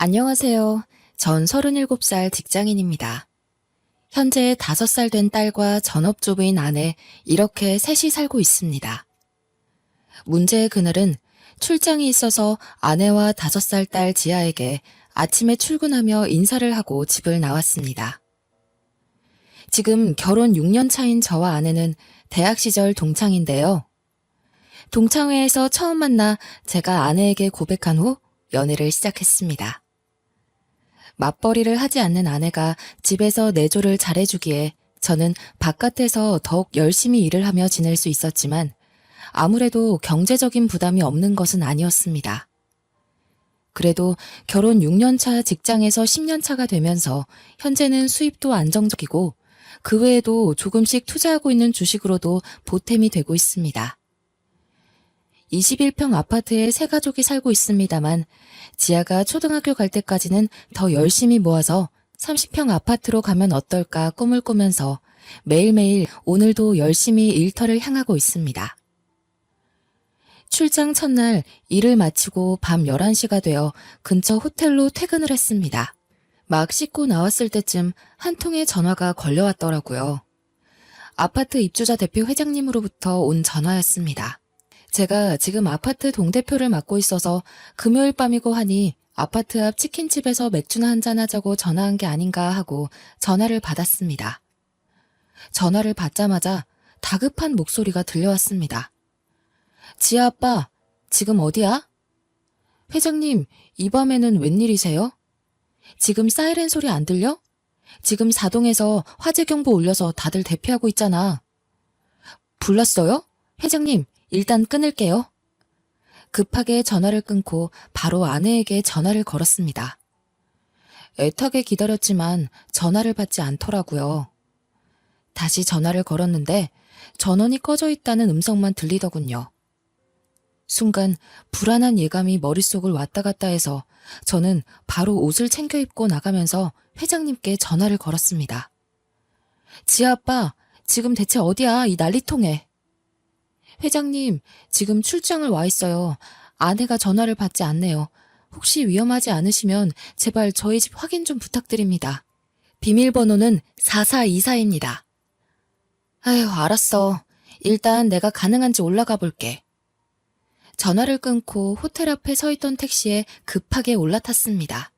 안녕하세요. 전 37살 직장인입니다. 현재 5살 된 딸과 전업주부인 아내, 이렇게 셋이 살고 있습니다. 문제의 그날은 출장이 있어서 아내와 5살 딸 지아에게 아침에 출근하며 인사를 하고 집을 나왔습니다. 지금 결혼 6년 차인 저와 아내는 대학 시절 동창인데요. 동창회에서 처음 만나 제가 아내에게 고백한 후 연애를 시작했습니다. 맞벌이를 하지 않는 아내가 집에서 내조를 잘해주기에 저는 바깥에서 더욱 열심히 일을 하며 지낼 수 있었지만 아무래도 경제적인 부담이 없는 것은 아니었습니다. 그래도 결혼 6년 차 직장에서 10년 차가 되면서 현재는 수입도 안정적이고 그 외에도 조금씩 투자하고 있는 주식으로도 보탬이 되고 있습니다. 21평 아파트에 세 가족이 살고 있습니다만 지아가 초등학교 갈 때까지는 더 열심히 모아서 30평 아파트로 가면 어떨까 꿈을 꾸면서 매일매일 오늘도 열심히 일터를 향하고 있습니다. 출장 첫날 일을 마치고 밤 11시가 되어 근처 호텔로 퇴근을 했습니다. 막 씻고 나왔을 때쯤 한 통의 전화가 걸려왔더라고요. 아파트 입주자 대표 회장님으로부터 온 전화였습니다. 제가 지금 아파트 동대표를 맡고 있어서 금요일 밤이고 하니 아파트 앞 치킨집에서 맥주나 한잔 하자고 전화한 게 아닌가 하고 전화를 받았습니다. 전화를 받자마자 다급한 목소리가 들려왔습니다. 지아 아빠, 지금 어디야? 회장님, 이 밤에는 웬일이세요? 지금 사이렌 소리 안 들려? 지금 사동에서 화재 경보 올려서 다들 대피하고 있잖아. 불났어요? 회장님, 일단 끊을게요. 급하게 전화를 끊고 바로 아내에게 전화를 걸었습니다. 애타게 기다렸지만 전화를 받지 않더라고요. 다시 전화를 걸었는데 전원이 꺼져 있다는 음성만 들리더군요. 순간 불안한 예감이 머릿속을 왔다 갔다 해서 저는 바로 옷을 챙겨 입고 나가면서 회장님께 전화를 걸었습니다. 지아 아빠, 지금 대체 어디야, 이 난리통에. 회장님, 지금 출장을 와 있어요. 아내가 전화를 받지 않네요. 혹시 위험하지 않으시면 제발 저희 집 확인 좀 부탁드립니다. 비밀번호는 4424입니다. 아휴, 알았어. 일단 내가 가능한지 올라가 볼게. 전화를 끊고 호텔 앞에 서 있던 택시에 급하게 올라탔습니다.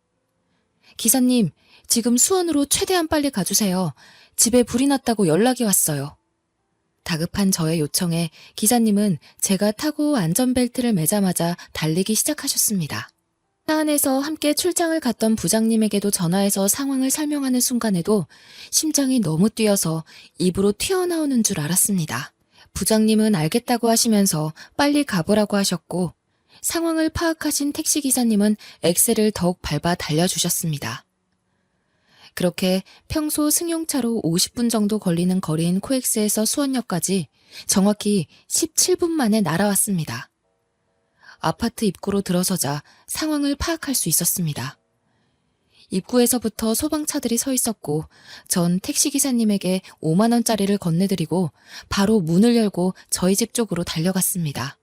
기사님, 지금 수원으로 최대한 빨리 가주세요. 집에 불이 났다고 연락이 왔어요. 다급한 저의 요청에 기사님은 제가 타고 안전벨트를 매자마자 달리기 시작하셨습니다. 차 안에서 함께 출장을 갔던 부장님에게도 전화해서 상황을 설명하는 순간에도 심장이 너무 뛰어서 입으로 튀어나오는 줄 알았습니다. 부장님은 알겠다고 하시면서 빨리 가보라고 하셨고 상황을 파악하신 택시기사님은 엑셀을 더욱 밟아 달려주셨습니다. 그렇게 평소 승용차로 50분 정도 걸리는 거리인 코엑스에서 수원역까지 정확히 17분 만에 날아왔습니다. 아파트 입구로 들어서자 상황을 파악할 수 있었습니다. 입구에서부터 소방차들이 서 있었고 전 택시기사님에게 5만 원짜리를 건네드리고 바로 문을 열고 저희 집 쪽으로 달려갔습니다.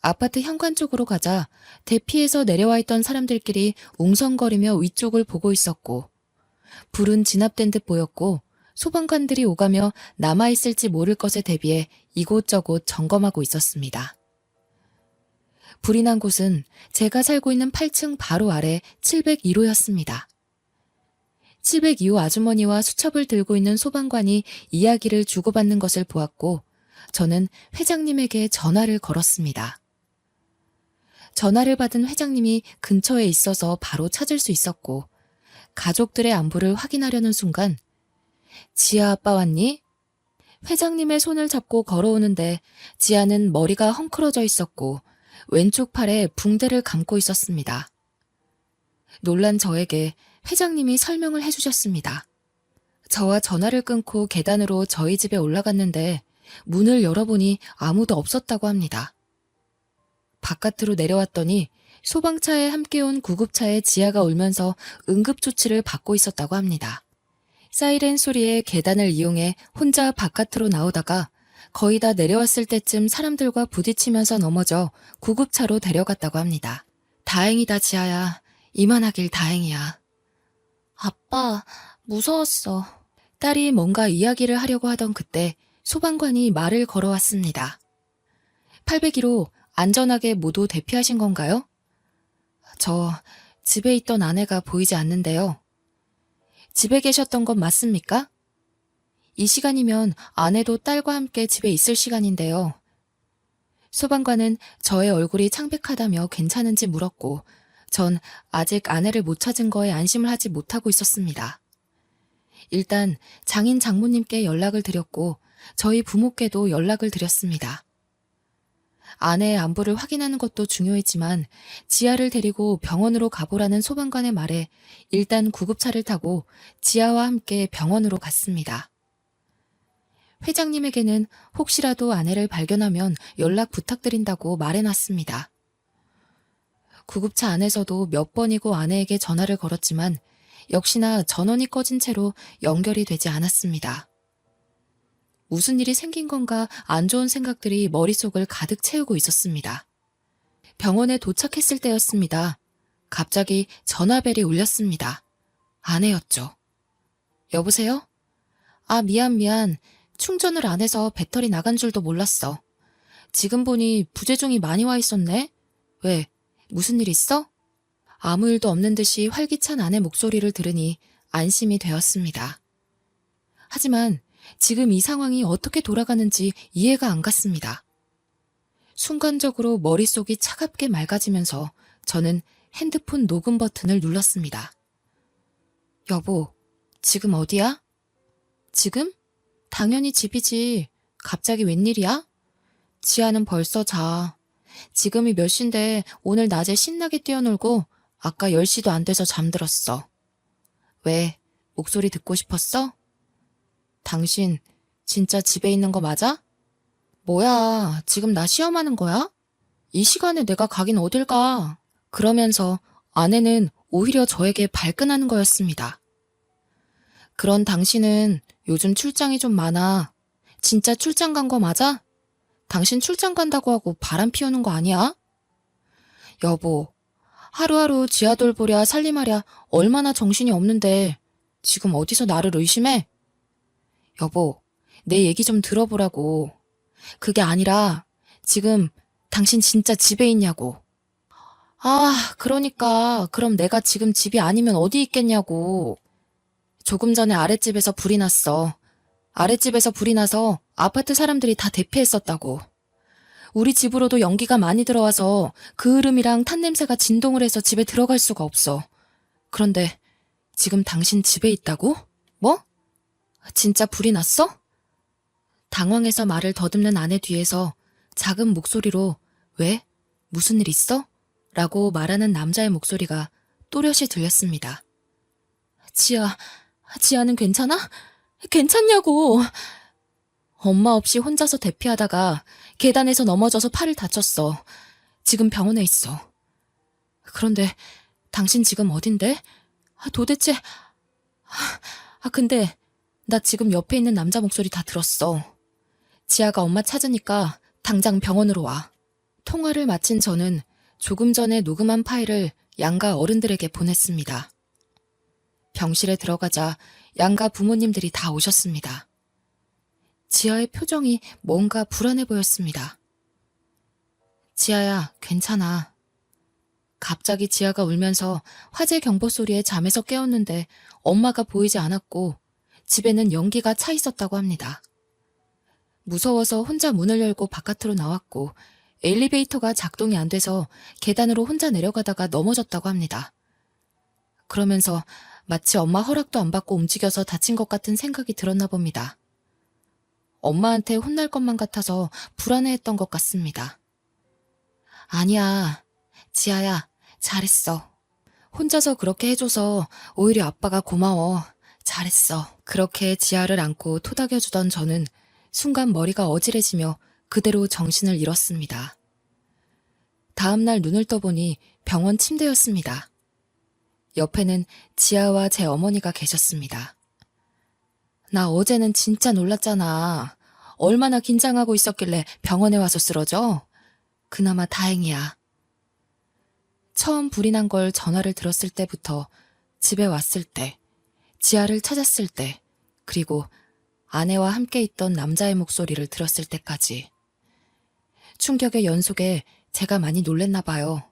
아파트 현관 쪽으로 가자 대피해서 내려와 있던 사람들끼리 웅성거리며 위쪽을 보고 있었고 불은 진압된 듯 보였고 소방관들이 오가며 남아있을지 모를 것에 대비해 이곳저곳 점검하고 있었습니다. 불이 난 곳은 제가 살고 있는 8층 바로 아래 702호였습니다. 702호 아주머니와 수첩을 들고 있는 소방관이 이야기를 주고받는 것을 보았고 저는 회장님에게 전화를 걸었습니다. 전화를 받은 회장님이 근처에 있어서 바로 찾을 수 있었고 가족들의 안부를 확인하려는 순간 지아 아빠 왔니? 회장님의 손을 잡고 걸어오는데 지아는 머리가 헝클어져 있었고 왼쪽 팔에 붕대를 감고 있었습니다. 놀란 저에게 회장님이 설명을 해주셨습니다. 저와 전화를 끊고 계단으로 저희 집에 올라갔는데 문을 열어보니 아무도 없었다고 합니다. 바깥으로 내려왔더니 소방차에 함께 온 구급차에 지아가 울면서 응급조치를 받고 있었다고 합니다. 사이렌 소리에 계단을 이용해 혼자 바깥으로 나오다가 거의 다 내려왔을 때쯤 사람들과 부딪히면서 넘어져 구급차로 데려갔다고 합니다. 다행이다, 지아야. 이만하길 다행이야. 아빠, 무서웠어. 딸이 뭔가 이야기를 하려고 하던 그때 소방관이 말을 걸어왔습니다. 802로 안전하게 모두 대피하신 건가요? 저 집에 있던 아내가 보이지 않는데요. 집에 계셨던 건 맞습니까? 이 시간이면 아내도 딸과 함께 집에 있을 시간인데요. 소방관은 저의 얼굴이 창백하다며 괜찮은지 물었고, 전 아직 아내를 못 찾은 거에 안심을 하지 못하고 있었습니다. 일단 장인 장모님께 연락을 드렸고, 저희 부모께도 연락을 드렸습니다. 아내의 안부를 확인하는 것도 중요했지만 지아를 데리고 병원으로 가보라는 소방관의 말에 일단 구급차를 타고 지아와 함께 병원으로 갔습니다. 회장님에게는 혹시라도 아내를 발견하면 연락 부탁드린다고 말해놨습니다. 구급차 안에서도 몇 번이고 아내에게 전화를 걸었지만 역시나 전원이 꺼진 채로 연결이 되지 않았습니다. 무슨 일이 생긴 건가 안 좋은 생각들이 머릿속을 가득 채우고 있었습니다. 병원에 도착했을 때였습니다. 갑자기 전화벨이 울렸습니다. 아내였죠. 여보세요? 아, 미안. 충전을 안 해서 배터리 나간 줄도 몰랐어. 지금 보니 부재중이 많이 와 있었네? 왜? 무슨 일 있어? 아무 일도 없는 듯이 활기찬 아내 목소리를 들으니 안심이 되었습니다. 하지만 지금 이 상황이 어떻게 돌아가는지 이해가 안 갔습니다. 순간적으로 머릿속이 차갑게 맑아지면서 저는 핸드폰 녹음 버튼을 눌렀습니다. 여보, 지금 어디야? 지금? 당연히 집이지. 갑자기 웬일이야? 지아는 벌써 자. 지금이 몇 시인데 오늘 낮에 신나게 뛰어놀고 아까 10시도 안 돼서 잠들었어. 왜? 목소리 듣고 싶었어? 당신 진짜 집에 있는 거 맞아? 뭐야, 지금 나 시험하는 거야? 이 시간에 내가 가긴 어딜 가. 그러면서 아내는 오히려 저에게 발끈하는 거였습니다. 그런 당신은 요즘 출장이 좀 많아. 진짜 출장 간 거 맞아? 당신 출장 간다고 하고 바람 피우는 거 아니야? 여보, 하루하루 지아 돌보랴 살림하랴 얼마나 정신이 없는데 지금 어디서 나를 의심해? 여보, 내 얘기 좀 들어보라고. 그게 아니라 지금 당신 진짜 집에 있냐고. 아, 그러니까 그럼 내가 지금 집이 아니면 어디 있겠냐고. 조금 전에 아랫집에서 불이 났어. 아랫집에서 불이 나서 아파트 사람들이 다 대피했었다고. 우리 집으로도 연기가 많이 들어와서 그 흐름이랑 탄 냄새가 진동을 해서 집에 들어갈 수가 없어. 그런데 지금 당신 집에 있다고? 뭐? 진짜 불이 났어? 당황해서 말을 더듬는 아내 뒤에서 작은 목소리로 왜? 무슨 일 있어? 라고 말하는 남자의 목소리가 또렷이 들렸습니다. 지아는 괜찮아? 괜찮냐고! 엄마 없이 혼자서 대피하다가 계단에서 넘어져서 팔을 다쳤어. 지금 병원에 있어. 그런데 당신 지금 어딘데? 도대체... 근데 나 지금 옆에 있는 남자 목소리 다 들었어. 지아가 엄마 찾으니까 당장 병원으로 와. 통화를 마친 저는 조금 전에 녹음한 파일을 양가 어른들에게 보냈습니다. 병실에 들어가자 양가 부모님들이 다 오셨습니다. 지아의 표정이 뭔가 불안해 보였습니다. 지아야, 괜찮아. 갑자기 지아가 울면서 화재 경보 소리에 잠에서 깨었는데 엄마가 보이지 않았고 집에는 연기가 차 있었다고 합니다. 무서워서 혼자 문을 열고 바깥으로 나왔고 엘리베이터가 작동이 안 돼서 계단으로 혼자 내려가다가 넘어졌다고 합니다. 그러면서 마치 엄마 허락도 안 받고 움직여서 다친 것 같은 생각이 들었나 봅니다. 엄마한테 혼날 것만 같아서 불안해했던 것 같습니다. 아니야, 지아야, 잘했어. 혼자서 그렇게 해줘서 오히려 아빠가 고마워. 잘했어. 그렇게 지아를 안고 토닥여주던 저는 순간 머리가 어지러지며 그대로 정신을 잃었습니다. 다음날 눈을 떠보니 병원 침대였습니다. 옆에는 지아와 제 어머니가 계셨습니다. 나 어제는 진짜 놀랐잖아. 얼마나 긴장하고 있었길래 병원에 와서 쓰러져? 그나마 다행이야. 처음 불이 난 걸 전화를 들었을 때부터 집에 왔을 때, 지아를 찾았을 때, 그리고 아내와 함께 있던 남자의 목소리를 들었을 때까지. 충격의 연속에 제가 많이 놀랬나 봐요.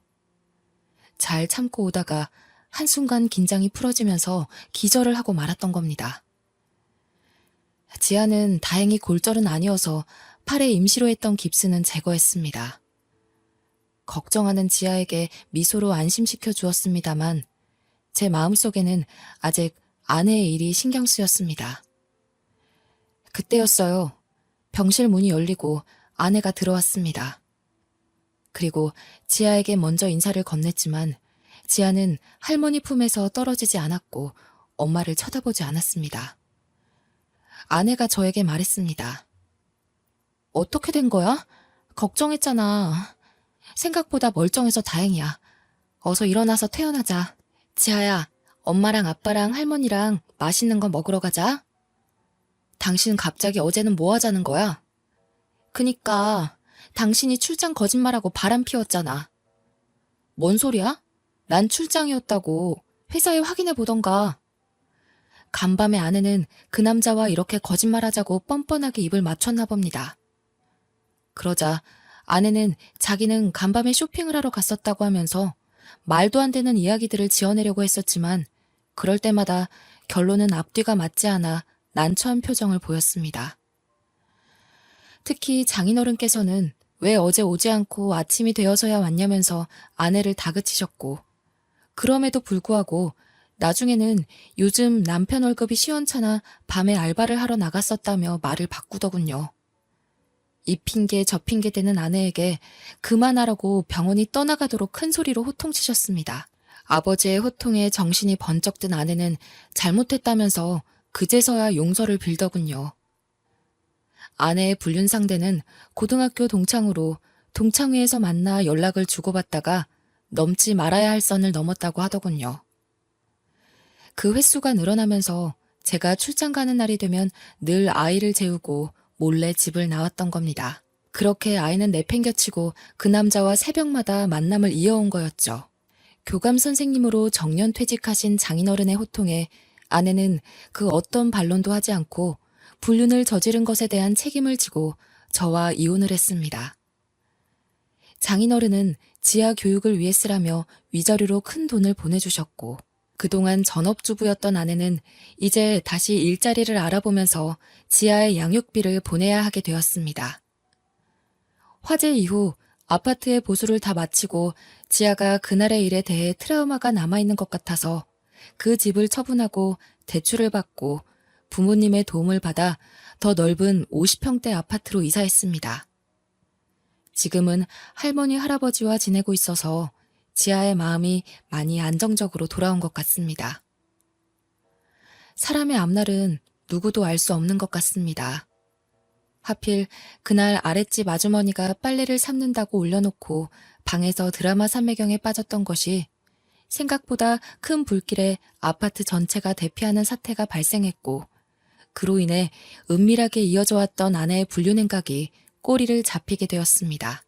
잘 참고 오다가 한순간 긴장이 풀어지면서 기절을 하고 말았던 겁니다. 지아는 다행히 골절은 아니어서 팔에 임시로 했던 깁스는 제거했습니다. 걱정하는 지아에게 미소로 안심시켜 주었습니다만 제 마음속에는 아직 아내의 일이 신경 쓰였습니다. 그때였어요. 병실 문이 열리고 아내가 들어왔습니다. 그리고 지아에게 먼저 인사를 건넸지만 지아는 할머니 품에서 떨어지지 않았고 엄마를 쳐다보지 않았습니다. 아내가 저에게 말했습니다. 어떻게 된 거야? 걱정했잖아. 생각보다 멀쩡해서 다행이야. 어서 일어나서 퇴원하자. 지아야, 엄마랑 아빠랑 할머니랑 맛있는 거 먹으러 가자. 당신 갑자기 어제는 뭐 하자는 거야? 그니까 당신이 출장 거짓말하고 바람 피웠잖아. 뭔 소리야? 난 출장이었다고 회사에 확인해 보던가. 간밤에 아내는 그 남자와 이렇게 거짓말하자고 뻔뻔하게 입을 맞췄나 봅니다. 그러자 아내는 자기는 간밤에 쇼핑을 하러 갔었다고 하면서 말도 안 되는 이야기들을 지어내려고 했었지만 그럴 때마다 결론은 앞뒤가 맞지 않아 난처한 표정을 보였습니다. 특히 장인어른께서는 왜 어제 오지 않고 아침이 되어서야 왔냐면서 아내를 다그치셨고 그럼에도 불구하고 나중에는 요즘 남편 월급이 시원찮아 밤에 알바를 하러 나갔었다며 말을 바꾸더군요. 이 핑계 저 핑계 대는 아내에게 그만하라고 병원이 떠나가도록 큰 소리로 호통치셨습니다. 아버지의 호통에 정신이 번쩍 든 아내는 잘못했다면서 그제서야 용서를 빌더군요. 아내의 불륜 상대는 고등학교 동창으로 동창회에서 만나 연락을 주고받다가 넘지 말아야 할 선을 넘었다고 하더군요. 그 횟수가 늘어나면서 제가 출장 가는 날이 되면 늘 아이를 재우고 몰래 집을 나왔던 겁니다. 그렇게 아이는 내팽겨치고 그 남자와 새벽마다 만남을 이어온 거였죠. 교감 선생님으로 정년 퇴직하신 장인어른의 호통에 아내는 그 어떤 반론도 하지 않고 불륜을 저지른 것에 대한 책임을 지고 저와 이혼을 했습니다. 장인어른은 지아 교육을 위해 쓰라며 위자료로 큰 돈을 보내주셨고 그동안 전업주부였던 아내는 이제 다시 일자리를 알아보면서 지아의 양육비를 보내야 하게 되었습니다. 화재 이후 아파트의 보수를 다 마치고 지아가 그날의 일에 대해 트라우마가 남아있는 것 같아서 그 집을 처분하고 대출을 받고 부모님의 도움을 받아 더 넓은 50평대 아파트로 이사했습니다. 지금은 할머니, 할아버지와 지내고 있어서 지아의 마음이 많이 안정적으로 돌아온 것 같습니다. 사람의 앞날은 누구도 알 수 없는 것 같습니다. 하필 그날 아랫집 아주머니가 빨래를 삶는다고 올려놓고 방에서 드라마 삼매경에 빠졌던 것이 생각보다 큰 불길에 아파트 전체가 대피하는 사태가 발생했고 그로 인해 은밀하게 이어져 왔던 아내의 불륜 행각이 꼬리를 잡히게 되었습니다.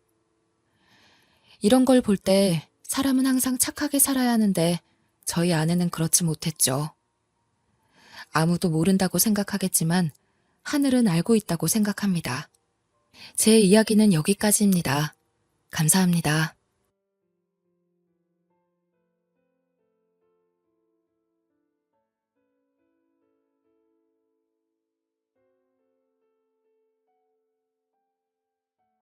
이런 걸 볼 때 사람은 항상 착하게 살아야 하는데 저희 아내는 그렇지 못했죠. 아무도 모른다고 생각하겠지만 하늘은 알고 있다고 생각합니다. 제 이야기는 여기까지입니다. 감사합니다.